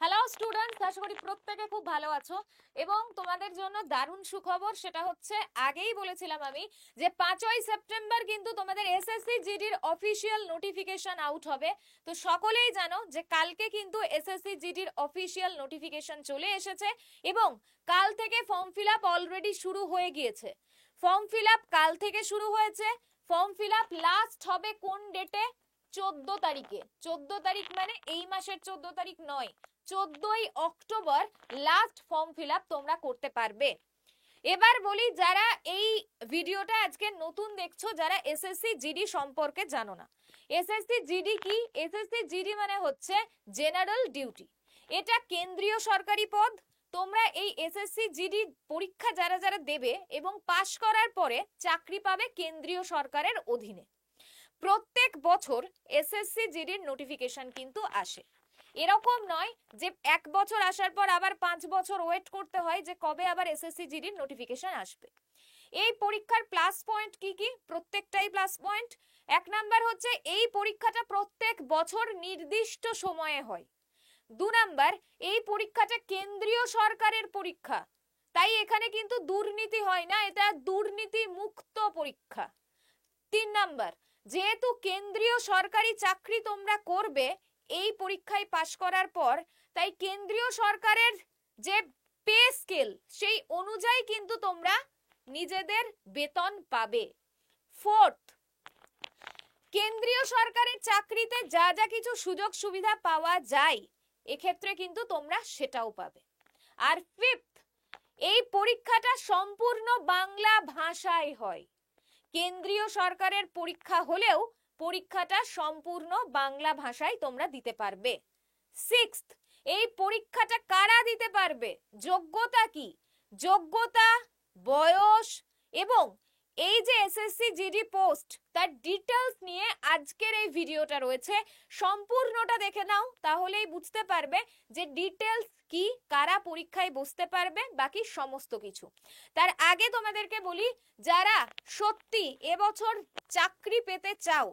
Hello students, আশা করি প্রত্যেকে খুব ভালো আছো এবং তোমাদের জন্য দারুণ সুখবর। সেটা হচ্ছে, আগেই বলেছিলাম আমি যে 5ই সেপ্টেম্বর কিন্তু তোমাদের এসএসসি জিডির অফিসিয়াল নোটিফিকেশন আউট হবে। তো সকলেই জানো যে কালকে কিন্তু এসএসসি জিডির অফিসিয়াল নোটিফিকেশন চলে এসেছে এবং কাল থেকে ফর্ম ফিল আপ অলরেডি শুরু হয়ে গিয়েছে। ফর্ম ফিল আপ কাল থেকে শুরু হয়েছে। ফর্ম ফিল আপ লাস্ট হবে কোন ডেটে? 14 তারিখে। 14 তারিখ মানে এই মাসের 14 তারিখ নয়, 14ই October last form fill up তোমরা করতে পারবে। এবার বলি, যারা এই ভিডিওটা আজকে নতুন দেখছো, যারা এসএসসি জিডি সম্পর্কে জানো না, এসএসসি জিডি কি? এসএসসি জিডি মানে হচ্ছে জেনারেল ডিউটি। এটা কেন্দ্রীয় সরকারি পদ। তোমরা এই এসএসসি জিডি পরীক্ষা যারা যারা দেবে এবং পাশ করার পরে চাকরি পাবে কেন্দ্রীয় সরকারের অধীনে। প্রত্যেক বছর এসএসসি জিডির নোটিফিকেশন কিন্তু আসে। এরকম নয় যে 1 বছর আসার পর আবার 5 বছর ওয়েট করতে হয় যে কবে আবার এসএসসি জিডির নোটিফিকেশন আসবে। এই পরীক্ষার প্লাস পয়েন্ট কি কি? প্রত্যেকটাই প্লাস পয়েন্ট। 1 নাম্বার হচ্ছে এই পরীক্ষাটা প্রত্যেক বছর নির্দিষ্ট সময়ে হয়। 2 নাম্বার, এই পরীক্ষাটা কেন্দ্রীয় সরকারের পরীক্ষা, তাই এখানে কিন্তু দুর্নীতি হয় না, এটা দুর্নীতি মুক্ত পরীক্ষা। 3 নাম্বার, যেহেতু কেন্দ্রীয় সরকারি চাকরি তোমরা করবে এই পরীক্ষায় পাশ করার পর, তাই কেন্দ্রীয় সরকারের যে পে স্কেল সেই অনুযায়ী কিন্তু তোমরা নিজেদের বেতন পাবে। 4th, কেন্দ্রীয় সরকারের চাকরিতে যা যা কিছু সুযোগ সুবিধা পাওয়া যায় এক্ষেত্রে কিন্তু তোমরা সেটাও পাবে। আর 5th, এই পরীক্ষাটা সম্পূর্ণ বাংলা ভাষায় হয়। কেন্দ্রীয় সরকারের পরীক্ষা হলেও পরীক্ষাটা সম্পূর্ণ বাংলা ভাষায় তোমরা দিতে পারবে। 6th, এই পরীক্ষাটা কারা দিতে পারবে? যোগ্যতা কি? যোগ্যতা, বয়স এবং এই যে এসএসসি জিডি পোস্ট তার ডিটেলস নিয়ে আজকের এই ভিডিওটা রয়েছে। সম্পূর্ণটা দেখে নাও, তাহলেই বুঝতে পারবে যে ডিটেলস কি, কারা পরীক্ষায় বসতে পারবে, বাকি সমস্ত কিছু। তার আগে তোমাদেরকে বলি, যারা সত্যি এবছর চাকরি পেতে চাও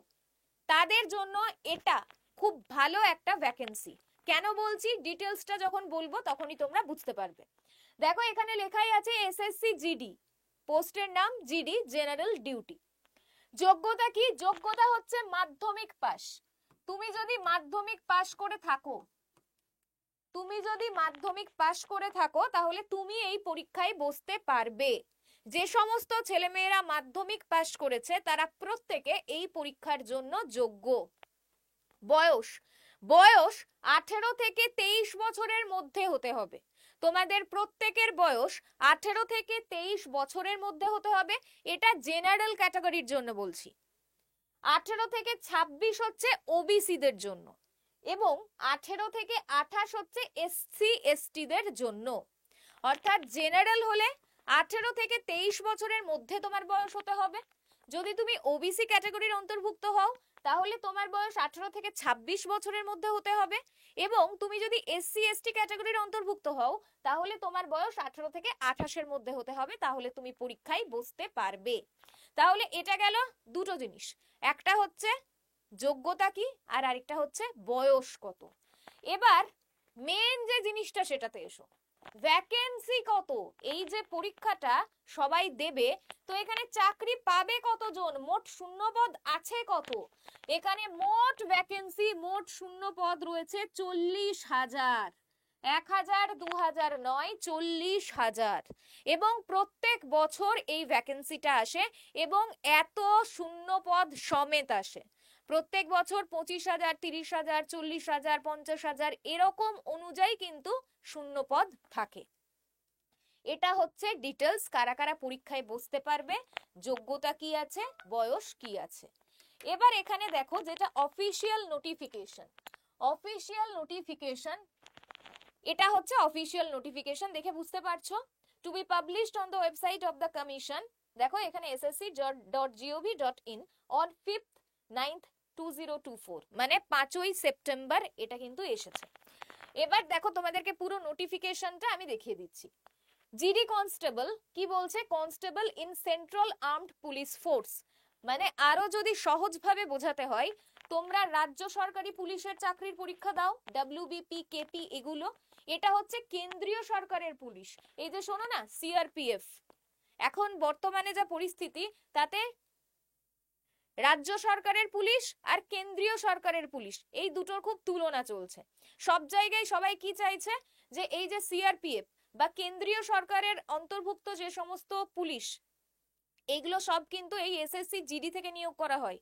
তাদের জন্য এটা খুব ভালো একটা ভ্যাকেন্সি। কেন বলছি, ডিটেলসটা যখন বলবো তখনই তোমরা বুঝতে পারবে। দেখো এখানে লেখাই আছে এসএসসি জিডি, পোস্টের নাম জিডি, জেনারেল ডিউটি। যোগ্যতা কি? যোগ্যতা হচ্ছে মাধ্যমিক পাস। তুমি যদি মাধ্যমিক পাস করে থাকো, তাহলে তুমি এই পরীক্ষায় বসতে পারবে। যে সমস্ত ছেলেমেয়েরা মাধ্যমিক পাস করেছে তারা প্রত্যেকে এই পরীক্ষার জন্য যোগ্য। বয়স, 18 থেকে 23 বছরের মধ্যে হতে হবে। তোমাদের প্রত্যেকের বয়স 18 থেকে 23 বছরের মধ্যে হতে হবে। এটা জেনারেল ক্যাটাগরির জন্য বলছি। 18 থেকে 26 হচ্ছে ওবিসিদের জন্য এবং 18 থেকে 28 হচ্ছে এসসি এসটিদের জন্য। অর্থাৎ জেনারেল হলে 18 থেকে 23 বছরের মধ্যে তোমার বয়স হতে হবে। যদি তুমি ওবিসি ক্যাটাগরির অন্তর্ভুক্ত হও তাহলে তোমার বয়স 18 থেকে 26 বছরের মধ্যে হতে হবে এবং তুমি যদি এসসি এসটি ক্যাটাগরির অন্তর্ভুক্ত হও তাহলে তোমার বয়স 18 থেকে 28 এর মধ্যে হতে হবে, তাহলে তুমি পরীক্ষায় বসতে পারবে। তাহলে এটা গেল দুটো জিনিস, একটা হচ্ছে যোগ্যতা কি আর আরেকটা হচ্ছে বয়স কত। এবার মেন যে জিনিসটা সেটাতে এসো, ভ্যাকেন্সি কত? এই যে পরীক্ষাটা সবাই দেবে, তো এখানে চাকরি পাবে কতজন? মোট শূন্যপদ আছে কত? এখানে মোট ভ্যাকেন্সি, মোট শূন্যপদ রয়েছে 40,000। 1,000 2,000 নয়, 40,000। এবং প্রত্যেক বছর এই ভ্যাকেন্সিটা আসে এবং এত শূন্যপদ সমেত আসে। প্রত্যেক বছর 25,000, 30,000, 40,000, 50,000 এরকম অনুযায়ী কিন্তু শূন্যপদ থাকে। এটা হচ্ছে ডিটেলস, কারা কারা পরীক্ষায় বসতে পারবে, যোগ্যতা কি আছে, বয়স কি আছে। এবার এখানে দেখো যেটা অফিসিয়াল নোটিফিকেশন। অফিসিয়াল নোটিফিকেশন, এটা হচ্ছে অফিসিয়াল নোটিফিকেশন, দেখে বুঝতে পারছো। To be published on the website of the commission. দেখো এখানে ssc.gov.in অন 5th 9th 2024, মানে 5ই সেপ্টেম্বর এটা কিন্তু এসেছে। এবার দেখো তোমাদেরকে পুরো নোটিফিকেশনটা আমি দেখিয়ে দিচ্ছি। জিডি কনস্টেবল কি বলছে? Constable in central armed police force, মানে আরো যদি সহজভাবে বোঝাতে হয় তোমরা রাজ্য সরকারি পুলিশের চাকরির পরীক্ষা দাও, WBP, KP, এগুলো। এটা হচ্ছে কেন্দ্রীয় সরকারের পুলিশ। এই যে শোনো না, CRPF, এখন বর্তমানে যা পরিস্থিতি তাতে রাজ্য সরকারের পুলিশ আর কেন্দ্রীয় সরকারের পুলিশ এই দুটোর খুব তুলনা চলছে। সব জায়গায় সবাই কি চাইছে, যে এই যে CRPF বা কেন্দ্রীয় সরকারের অন্তর্ভুক্ত যে সমস্ত পুলিশ, এইগুলো সব কিন্তু এই SSC GD থেকে নিয়োগ করা হয়।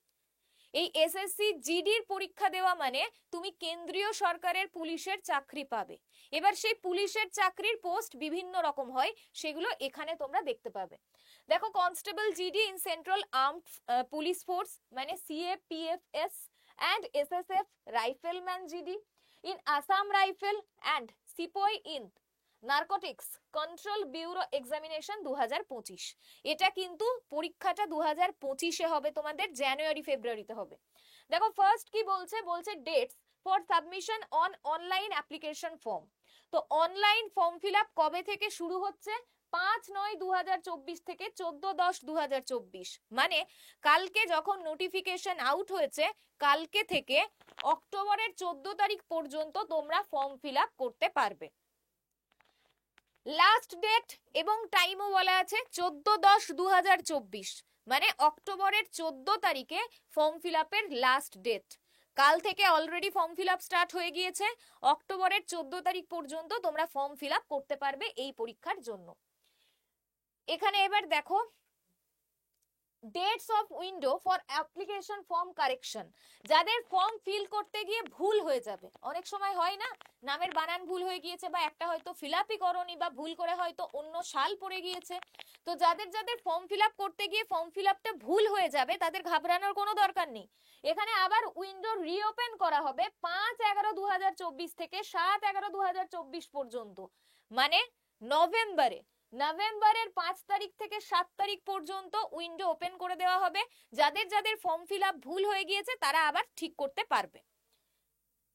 এই SSC GDর পরীক্ষা দেওয়া মানে তুমি কেন্দ্রীয় সরকারের পুলিশের চাকরি পাবে। এবার সেই পুলিশের চাকরির পোস্ট বিভিন্ন রকম হয়, সেগুলো এখানে তোমরা দেখতে পাবে। দেখো, constable GD in central armed police force মানে CAPFS and SSF, rifleman GD in Assam rifle and সিপয় in narcotics control bureau examination 2025। এটা কিন্তু পরীক্ষাটা 2025-এ হবে, তোমাদের জানুয়ারি ফেব্রুয়ারিতে হবে। দেখো ফার্স্ট কি বলছে, বলছে dates for submission on online application form. তো অনলাইন ফর্ম ফিল আপ কবে থেকে শুরু হচ্ছে, 5/9/2024 থেকে 14/10/2024, মানে কালকে যখন নোটিফিকেশন আউট হয়েছে কালকে থেকে অক্টোবরের 14 তারিখ পর্যন্ত তোমরা ফর্ম ফিল আপ করতে পারবে। লাস্ট ডেট এবং টাইমও বলা আছে 14/10/2024, মানে অক্টোবরের 14 তারিখে ফর্ম ফিল আপের লাস্ট ডেট। কাল থেকে already form fill up start হয়ে গিয়েছে, অক্টোবরের 14 তারিখ পর্যন্ত তোমরা ফর্ম ফিল আপ করতে পারবে এই পরীক্ষার জন্য। এখানে এবার দেখো dates of window for application form correction. যাদের ফর্ম ফিল করতে গিয়ে ভুল হয়ে যাবে, অনেক সময় হয় না, নামের বানান ভুল হয়ে গিয়েছে বা একটা হয়তো ফিল আপই করনি বা ভুল করে হয়তো অন্য সাল পড়ে গিয়েছে, তো যাদের যাদের ফর্ম ফিল আপ করতে গিয়ে ফর্ম ফিল আপটা ভুল হয়ে যাবে তাদের ঘাবড়ানোর কোনো দরকার নেই। এখানে আবার উইন্ডো রিওপেন করা হবে 5/11/2024 থেকে 7/11/2024 পর্যন্ত, মানে নভেম্বরের 5 তারিখ থেকে 7 তারিখ পর্যন্ত উইন্ডো ওপেন করে দেওয়া হবে। যাদের যাদের ফর্ম ফিল আপ ভুল হয়ে গিয়েছে তারা আবার ঠিক করতে পারবে।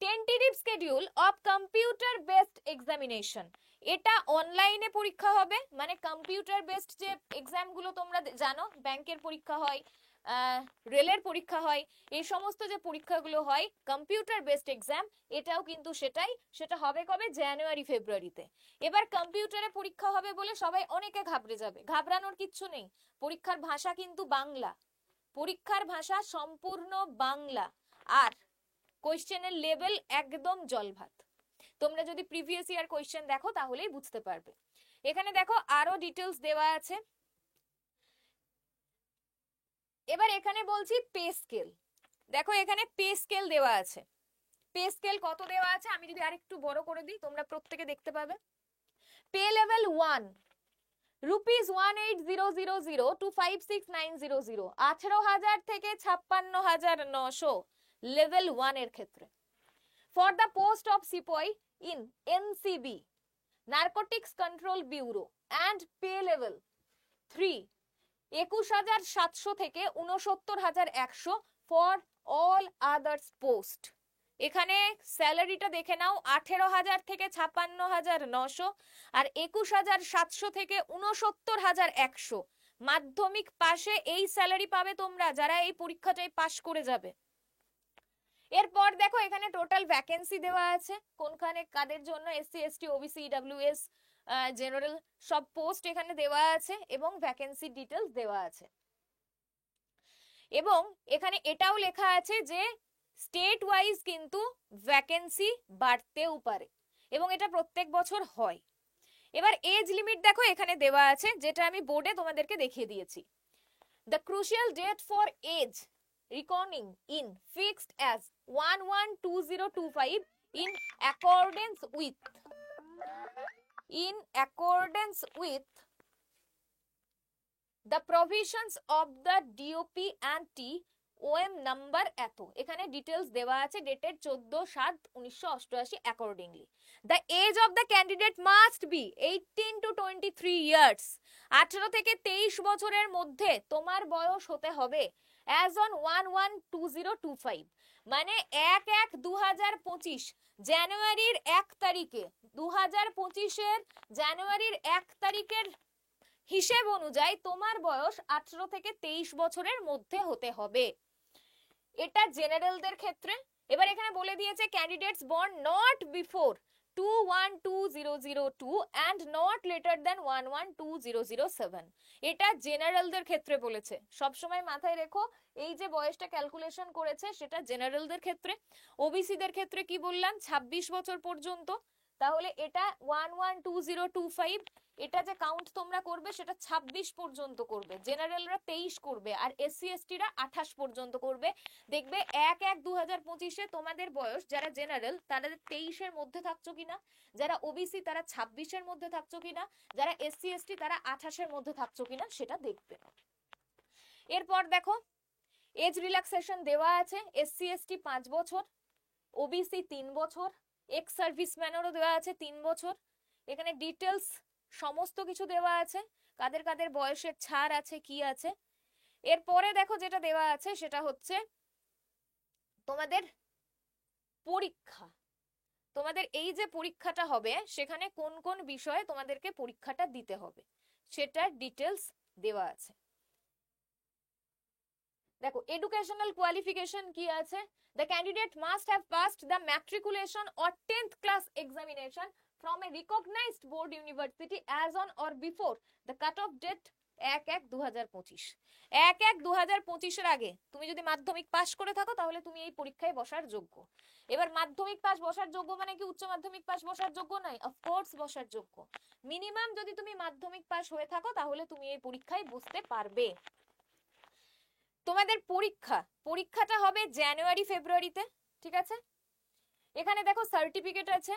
Tentative schedule of computer based examination, এটা অনলাইনে পরীক্ষা হবে, মানে কম্পিউটার বেসড যে এক্সামগুলো তোমরা জানো, ব্যাংকের পরীক্ষা হয়, রেলের পরীক্ষা হয়, এই সমস্ত যে পরীক্ষাগুলো হয় কম্পিউটার বেসড এক্সাম, এটাও কিন্তু সেটা হবে কবে, জানুয়ারি ফেব্রুয়ারিতে। এবার কম্পিউটারে পরীক্ষা হবে বলে সবাই অনেকে ঘাবড়ে যাবে, ঘাবড়ানোর কিচ্ছু নেই। পরীক্ষার ভাষা কিন্তু বাংলা, পরীক্ষার ভাষা সম্পূর্ণ বাংলা, আর কোয়েশ্চেনের লেভেল একদম জলভাত। তোমরা যদি প্রিভিয়াস ইয়ার কোয়েশ্চেন দেখো তাহলেই বুঝতে পারবে। এখানে দেখো আরো ডিটেলস দেওয়া আছে। এবার এখানে বলছি পে স্কেল। দেখো এখানে পে স্কেল দেওয়া আছে। পে স্কেল কত দেওয়া আছে আমি যদি আরেকটু বড় করে দিই তোমরা প্রত্যেকে দেখতে পাবে। পে লেভেল 1 ₹18,000 to 56,900, 18,000 থেকে 56,900 লেভেল 1 এর ক্ষেত্রে। For the post of সিপয় in NCB narcotics control bureau and pay level 3 21,700 থেকে 69,100 ফর অল আদার্স পোস্ট। এখানে স্যালারিটা দেখে নাও, 18,000 থেকে 56,900 আর 21,700 থেকে 69,100। মাধ্যমিক পাশে এই স্যালারি পাবে তোমরা যারা এই পরীক্ষাটায় পাশ করে যাবে। এরপর দেখো এখানে টোটাল ভ্যাকেন্সি দেওয়া আছে, কোনখানে কাদের জন্য, SC ST OBC EWS general সব পোস্ট এখানে দেওয়া আছে এবং ভ্যাকেন্সি ডিটেলস দেওয়া আছে। এবং এখানে এটাও লেখা আছে যে স্টেট ওয়াইজ কিন্তু ভ্যাকেন্সি বাড়তেও পারে এবং এটা প্রত্যেক বছর হয়। এবার এজ লিমিট দেখো এখানে দেওয়া আছে, যেটা আমি বোর্ডে তোমাদেরকে দেখিয়ে দিয়েছি। The crucial date for age reckoning in fixed as 11/2025 in accordance with the provisions of the DOP and T OM number এত। এখানে ডিটেলস দেওয়া আছে dated 14/7/1988 accordingly. The age of the candidate must be 18 to 23 years. 18 থেকে 23 বছরের মধ্যে তোমার বয়স হতে হবে as on 1/1/2025, মানে 1/1/2025 জানুয়ারির 1 তারিখে 2025-এর জানুয়ারির 1 তারিখের হিসেব অনুযায়ী তোমার বয়স 18 থেকে 23 বছরের মধ্যে হতে হবে। এটা জেনারেলদের ক্ষেত্রে। এবার এখানে বলে দিয়েছে candidates born not before 212002 and not later than 112007। এটা জেনারেলদের ক্ষেত্রে বলেছে, সবসময় মাথায় রেখো এই যে বয়সটা ক্যালকুলেশন করেছে সেটা জেনারেলদের ক্ষেত্রে। ওবিসিদের ক্ষেত্রে কি বললাম 26 বছর পর্যন্ত, তাহলে এটা 112025, এটা যে কাউন্ট তোমরা করবে সেটা 26 পর্যন্ত করবে, জেনারেলরা 23 করবে আর এসসি এসটিরা 28 পর্যন্ত করবে। দেখবে 1/1/2025-এ তোমাদের বয়স যারা জেনারেল তারা 23-এর মধ্যে থাকছো কিনা, যারা ওবিসি তারা 26-এর মধ্যে থাকছো কিনা, যারা এসসি এসটি তারা 28-এর মধ্যে থাকছো কিনা সেটা দেখবে। এরপর দেখো এজ রিল্যাক্সেশন দেওয়া আছে, এসসি এসটি 5 বছর, ওবিসি 3 বছর, এক্স সার্ভিসম্যানেরও দেওয়া আছে 3 বছর। এখানে ডিটেলস সমস্ত কিছু দেওয়া আছে, কাদের কাদের বয়সের ছাড় আছে কি আছে। এরপরে দেখো যেটা দেওয়া আছে সেটা হচ্ছে তোমাদের পরীক্ষা, তোমাদের এই যে পরীক্ষাটা হবে সেখানে কোন কোন বিষয়ে তোমাদেরকে পরীক্ষাটা দিতে হবে সেটার ডিটেলস দেওয়া আছে। দেখো এডুকেশনাল কোয়ালিফিকেশন কি আছে, the candidate must have passed the matriculation or 10th class examination from a recognized board university as on or before the cut-off date 1/1/2025। 1/1/2025-এর আগে তুমি যদি মাধ্যমিক পাশ করে থাকো তাহলে তুমি এই পরীক্ষায় বসার যোগ্য। এবার মাধ্যমিক পাস বসার যোগ্য মানে কি উচ্চ মাধ্যমিক পাস বসার যোগ্য নয়, অফকোর্স বসার যোগ্য। মিনিমাম যদি তুমি মাধ্যমিক পাস হয়ে থাকো তাহলে তুমি এই পরীক্ষায় বসতে পারবে। তোমাদের পরীক্ষাটা হবে জানুয়ারি ফেব্রুয়ারিতে, ঠিক আছে। এখানে দেখো সার্টিফিকেট আছে,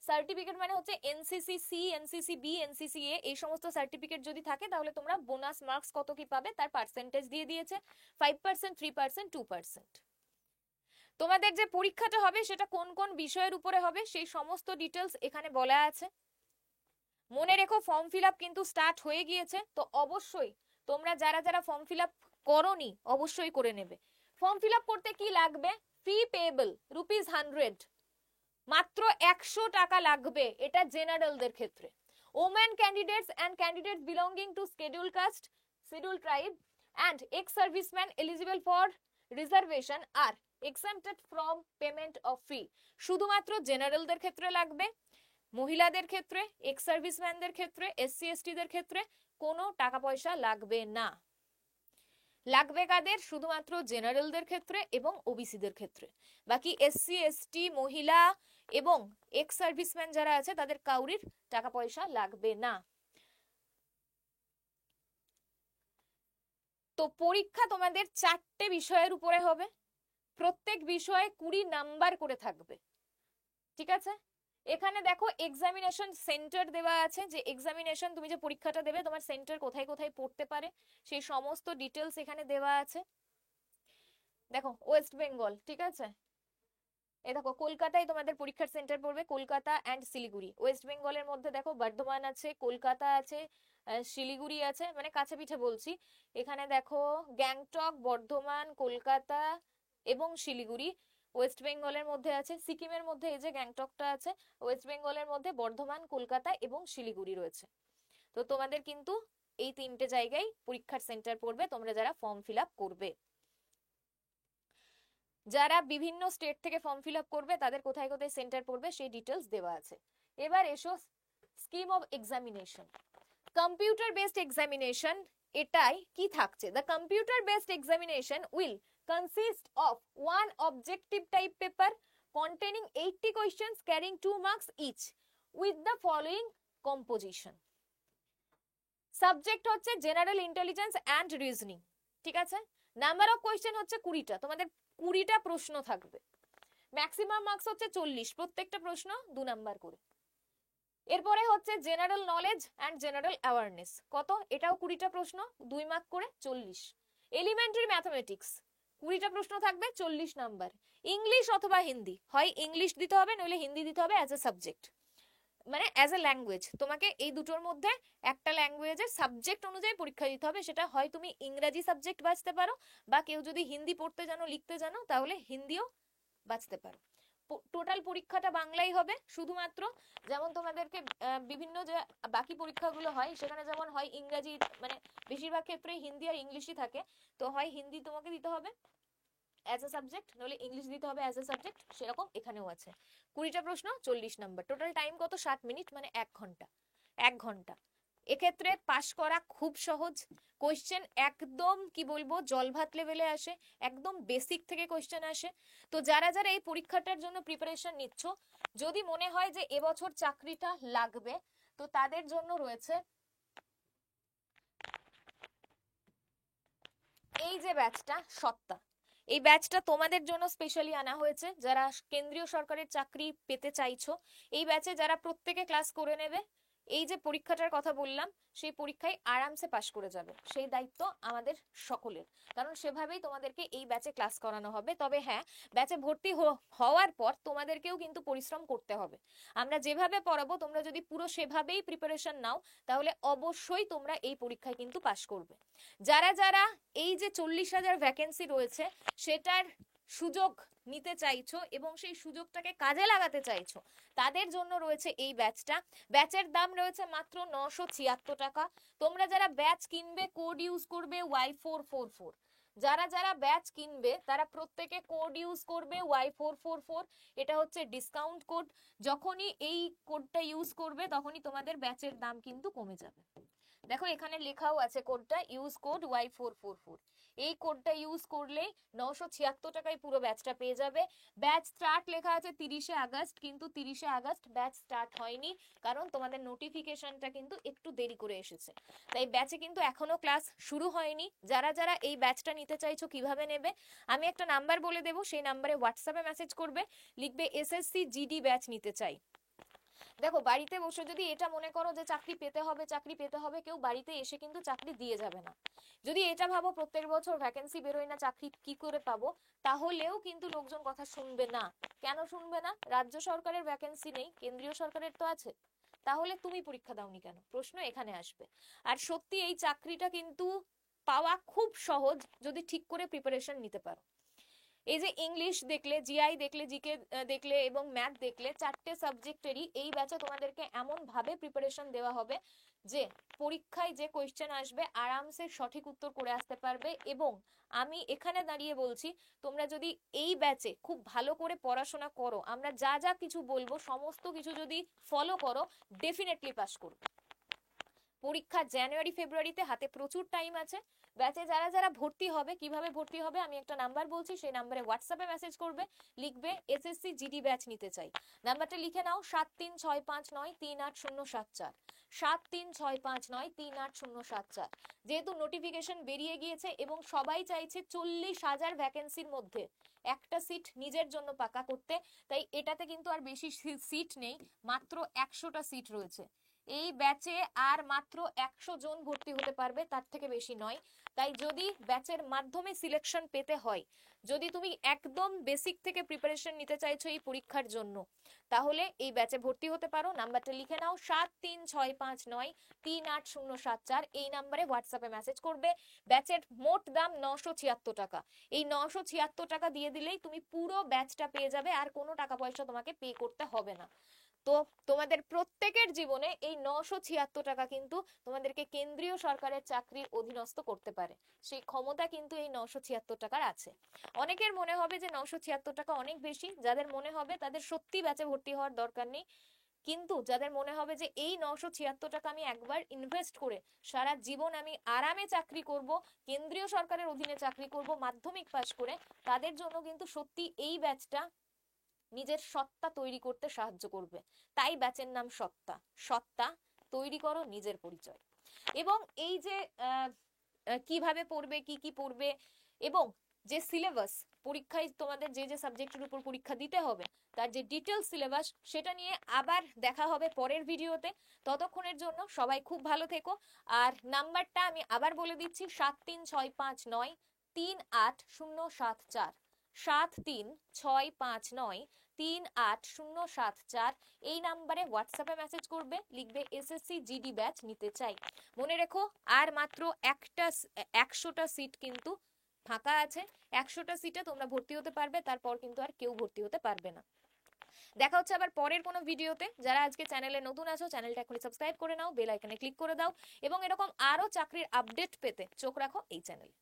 সার্টিফিকেট মানে হচ্ছে NCC C, NCC B, NCC A, এই সমস্ত সার্টিফিকেট যদি থাকে তাহলে তোমরা বোনাস মার্কস কত কি পাবে তার পার্সেন্টেজ দিয়ে দিয়েছে, 5%, 3%, 2%। তোমাদের যে পরীক্ষাটা হবে সেটা কোন কোন বিষয়ের উপরে হবে সেই সমস্ত ডিটেলস এখানে বলা আছে। মনে রেখো ফর্ম ফিল আপ কিন্তু স্টার্ট হয়ে গিয়েছে, তো অবশ্যই তোমরা যারা যারা ফর্ম ফিল আপ করোনি অবশ্যই করে নেবে। ফর্ম ফিল আপ করতে কি লাগবে, ফি পেয়েবল ₹100, মাত্র 100 টাকা লাগবে, এটা জেনারেলদের ক্ষেত্রে। Women candidates and candidates belonging to schedule caste, schedule tribe and ex serviceman eligible for reservation are exempted from payment of fee. শুধুমাত্র জেনারেলদের ক্ষেত্রে লাগবে, মহিলাদের ক্ষেত্রে, এক্স সার্ভিসম্যানদের ক্ষেত্রে, এসসি এসটিদের ক্ষেত্রে কোনো টাকা পয়সা লাগবে না। লাগবে কাদের, শুধুমাত্র জেনারেলদের ক্ষেত্রে এবং ওবিসিদের ক্ষেত্রে। বাকি এসসি এসটি, মহিলা এবং এক্স সার্ভিসম্যান যারা আছে তাদের কাউরির টাকা পয়সা লাগবে না। তো পরীক্ষা তোমাদের 4টে বিষয়ের উপরে হবে, প্রত্যেক বিষয়ে 20 নাম্বার করে থাকবে, ঠিক আছে। এখানে দেখো এক্সামিনেশন সেন্টার দেওয়া আছে, যে এক্সামিনেশন তুমি যে পরীক্ষাটা দেবে তোমার সেন্টার কোথায় কোথায় পড়তে পারে সেই সমস্ত ডিটেলস এখানে দেওয়া আছে। দেখো ওয়েস্ট বেঙ্গল, ঠিক আছে, এই দেখো কলকাতায় তোমাদের পরীক্ষার সেন্টার পড়বে, কলকাতা অ্যান্ড শিলিগুড়ি। ওয়েস্ট বেঙ্গলের মধ্যে দেখো বর্ধমান আছে, কলকাতা আছে, শিলিগুড়ি আছে, মানে কাছে পিঠে বলছি। এখানে দেখো গ্যাংটক, বর্ধমান, কলকাতা এবং শিলিগুড়ি ওয়েস্ট বেঙ্গলের মধ্যে আছে। সিকিমের মধ্যে এই যে গ্যাংটকটা আছে, ওয়েস্ট বেঙ্গলের মধ্যে বর্ধমান, কলকাতা এবং শিলিগুড়ি রয়েছে। তো তোমাদের কিন্তু এই 3টে জায়গায় পরীক্ষার সেন্টার পড়বে তোমরা যারা ফর্ম ফিল আপ করবে। যারা বিভিন্ন স্টেট থেকে ফর্ম ফিল আপ করবে তাদের কোথায় কোথায় সেন্টার পড়বে সেই ডিটেলস দেওয়া আছে। এবার এসো scheme of examination. Computer based examination এটাই কি থাকছে, the computer based examination will consist of one objective type paper containing 80 questions carrying 2 marks each with the following composition. Subject হচ্ছে জেনারেল ইন্টেলিজেন্স অ্যান্ড রিজনিং, ঠিক আছে। Number of question হচ্ছে 20টা, তোমাদের 20টা প্রশ্ন থাকবে। ম্যাক্সিমাম মার্কস হচ্ছে 40, প্রত্যেকটা প্রশ্ন 2 নাম্বার করে। এরপরে হচ্ছে general knowledge and general awareness, কত, এটাও 20টা প্রশ্ন, 2 মার্ক করে 40। এলিমেন্টারি ম্যাথমেটিক্স 20টা প্রশ্ন থাকবে, 40 নাম্বার। ইংলিশ অথবা হিন্দি, হয় ইংলিশ দিতে হবে নইলে হিন্দি দিতে হবে অ্যাজ এ সাবজেক্ট, মানে অ্যাজ এ ল্যাঙ্গুয়েজ। তোমাকে এই দুটোর মধ্যে একটা ল্যাঙ্গুয়েজের সাবজেক্ট অনুযায়ী পরীক্ষা দিতে হবে, সেটা হয় তুমি ইংরেজি সাবজেক্ট বাছতে পারো বা কেউ যদি হিন্দি পড়তে জানো লিখতে জানো তাহলে হিন্দিও বাছতে পারো। টোটাল পরীক্ষাটা বাংলাই হবে শুধুমাত্র, যেমন তোমাদেরকে বিভিন্ন যে বাকি পরীক্ষাগুলো হয় সেখানে যেমন হয় ইংরেজি, মানে বেশিরভাগ ক্ষেত্রে হিন্দি আর ইংলিশই থাকে, তো হয় হিন্দি তোমাকে দিতে হবে অ্যাজ এ সাবজেক্ট, নইলে ইংলিশ দিতে হবে অ্যাজ এ সাবজেক্ট, সেরকম এখানেও আছে। 20টা প্রশ্ন, 40 নাম্বার, টোটাল টাইম কত? 7 মিনিট, মানে 1 ঘন্টা। 1 ঘন্টা। এক্ষেত্রে পাশ করা খুব সহজ। কোয়েশ্চেন একদম কি বলবো জলভাত লেভেলে আসে, একদম বেসিক থেকে কোয়েশ্চেন আসে। তো যারা যারা এই পরীক্ষাটার জন্য প্রিপারেশন নিচ্ছ, যদি মনে হয় যে এবছর চাকরিটা লাগবে, তো তাদের জন্য রয়েছে এই যে ব্যাচটা সত্তা। এই ব্যাচটা তোমাদের জন্য স্পেশালি আনা হয়েছে, যারা কেন্দ্রীয় সরকারের চাকরি পেতে চাইছো। এই ব্যাচে যারা প্রত্যেকে ক্লাস করে নেবে, এই যে পরীক্ষাটার কথা বললাম, সেই পরীক্ষায় আরামসে পাশ করে যাবে, সেই দায়িত্ব আমাদের সকলের। কারণ সেভাবেই তোমাদেরকে এই ব্যাচে ক্লাস করানো হবে। তবে হ্যাঁ, ব্যাচে ভর্তি হওয়ার পর তোমাদেরকেও কিন্তু পরিশ্রম করতে হবে। আমরা যেভাবে পড়াবো, তোমরা যদি পুরো সেভাবেই প্রিপারেশন নাও, তাহলে অবশ্যই তোমরা এই পরীক্ষায় কিন্তু পাশ করবে। যারা যারা এই যে 40,000 ভ্যাকেন্সি রয়েছে, সেটার সুযোগ নিতে চাইছো এবং সেই সুযোগটাকে কাজে লাগাতে চাইছো, তাদের জন্য রয়েছে এই ব্যাচটা। ব্যাচের দাম রয়েছে মাত্র 976 টাকা। তোমরা যারা ব্যাচ কিনবে, কোড ইউজ করবে Y444। যারা যারা ব্যাচ কিনবে তারা প্রত্যেকে কোড ইউজ করবে Y444। এটা হচ্ছে ডিসকাউন্ট কোড। যখনই এই কোডটা ইউজ করবে, তখনই তোমাদের ব্যাচের দাম কিন্তু কমে যাবে। দেখো এখানে লেখাও আছে কোডটা, ইউজ কোড Y444। এই কোডটা ইউজ করলেই 976 টাকায় পুরো ব্যাচটা পেয়ে যাবে। ব্যাচ স্টার্ট লেখা আছে 30শে আগস্ট, কিন্তু 30শে আগস্ট ব্যাচ স্টার্ট হয়নি, কারণ তোমাদের নোটিফিকেশনটা কিন্তু একটু দেরি করে এসেছে। তাই ব্যাচে কিন্তু এখনো ক্লাস শুরু হয়নি। যারা যারা এই ব্যাচটা নিতে চাইছো, কিভাবে নেবে, আমি একটা নাম্বার বলে দেবো, সেই নাম্বারে হোয়াটসঅ্যাপে মেসেজ করবে, লিখবে এসএসসি জিডি ব্যাচ নিতে চাই। দেখো বাড়িতে বসে যদি এটা মনে করো যে চাকরি পেতে হবে, চাকরি পেতে হবে, কেউ বাড়িতে এসে কিন্তু চাকরি দিয়ে যাবে না। যদি এটা ভাবো প্রত্যেক বছর ভ্যাকেন্সি বেরোয় না, চাকরি কি করে পাবো, তাহলেও কিন্তু লোকজন কথা শুনবে না। কেন শুনবে না? রাজ্য সরকারের ভ্যাকেন্সি নেই, কেন্দ্রীয় সরকারের তো আছে। তাহলে তুমি পরীক্ষা দাওনি কেন, প্রশ্ন এখানে আসবে। আর সত্যি এই চাকরিটা কিন্তু পাওয়া খুব সহজ, যদি ঠিক করে প্রিপারেশন নিতে পারো। এই যে ইংলিশ দেখলে, জিআই দেখলে, জিকে দেখলে এবং ম্যাথ দেখলে, 4টে সাবজেক্টেরই এই ব্যাচে তোমাদেরকে এমন ভাবে প্রিপারেশন দেওয়া হবে যে পরীক্ষায় যে কোয়েশ্চেন আসবে আরামসে সঠিক উত্তর করে আসতে পারবে। এবং আমি এখানে দাঁড়িয়ে বলছি, তোমরা যদি এই ব্যাচে খুব ভালো করে পড়াশোনা করো, আমরা যা যা কিছু বলবো সমস্ত কিছু যদি ফলো করো, ডেফিনেটলি পাস করবে। পরীক্ষা জানুয়ারি ফেব্রুয়ারিতে, হাতে প্রচুর টাইম আছে। ব্যাচে যারা যারা ভর্তি হবে, কিভাবে ভর্তি হবে আমি একটা নাম্বার বলছি, সেই নাম্বারে হোয়াটসঅ্যাপে মেসেজ করবে, লিখবে এসএসসি জিডি ব্যাচ নিতে চাই। নাম্বারটা লিখে নাও 7365938074, 7365938074। যেহেতু নোটিফিকেশন বেরিয়ে গিয়েছে এবং সবাই চাইছে 40,000 ভ্যাকেন্সির মধ্যে একটা সিট নিজের জন্য পাকা করতে, তাই এটাতে কিন্তু আর বেশি সিট নেই, মাত্র 100টা সিট রয়েছে। এই ব্যাচে আর মাত্র 100 জন ভর্তি হতে পারবে, তার থেকে বেশি নয়। তাই যদি ব্যাচের মাধ্যমে সিলেকশন পেতে হয়, যদি তুমি একদম বেসিক থেকে প্রিপারেশন নিতে চাইছো এই পরীক্ষার জন্য, তাহলে এই ব্যাচে ভর্তি হতে পারো। নাম্বারটা লিখে নাও 7365938074। এই নাম্বারে হোয়াটসঅ্যাপে মেসেজ করবে। ব্যাচের মোট দাম 976 টাকা। এই 976 টাকা দিয়ে দিলেই তুমি পুরো ব্যাচটা পেয়ে যাবে, আর কোনো টাকা পয়সা তোমাকে পে করতে হবে না। তো তোমাদের প্রত্যেকের জীবনে এই 976 টাকা কিন্তু তোমাদেরকে কেন্দ্রীয় সরকারের চাকরির অধীনস্থ করতে পারে, সেই ক্ষমতা কিন্তু এই 976 টাকার আছে। অনেকের মনে হবে যে 976 টাকা অনেক বেশি, যাদের মনে হবে তাদের সত্যি ব্যাচে ভর্তি হওয়ার দরকার নেই। কিন্তু যাদের মনে হবে যে এই 976 টাকা আমি একবার ইনভেস্ট করে সারা জীবন আমি আরামে চাকরি করব, কেন্দ্রীয় সরকারের অধীনে চাকরি করব মাধ্যমিক পাশ করে, তাদের জন্য কিন্তু সত্যি এই ব্যাচটা নিজের সত্তা তৈরি করতে সাহায্য করবে। তাই ব্যাচের নাম সত্তা। সত্তা তৈরি করো, নিজের পরিচয়। এবং এই যে কিভাবে পড়বে, কি কি পড়বে, এবং যে সিলেবাস, পরীক্ষায় তোমাদের যে যে সাবজেক্টের উপর পরীক্ষা দিতে হবে, তার যে ডিটেলস সিলেবাস, সেটা নিয়ে আবার দেখা হবে পরের ভিডিওতে। ততক্ষণের জন্য সবাই খুব ভালো থেকো। আর নাম্বারটা আমি আবার বলে দিচ্ছি, 7365938074, 7365938074। এই নাম্বারে হোয়াটসঅ্যাপে মেসেজ করবে, লিখবে এসএসসি জিডি ব্যাচ নিতে চাই। মনে রেখো আর মাত্র 100টা সিট কিন্তু ফাঁকা আছে। 100টা সিটে তোমরা ভর্তি হতে পারবে, তারপর কিন্তু আর কেউ ভর্তি হতে পারবে না। দেখা হচ্ছে আবার পরের কোনো ভিডিওতে। যারা আজকে চ্যানেলে নতুন আছো, চ্যানেলটা এখনই সাবস্ক্রাইব করে নাও, বেল আইকনে ক্লিক করে দাও, এবং এরকম আরো চাকরির আপডেট পেতে চোখ রাখো এই চ্যানেলে।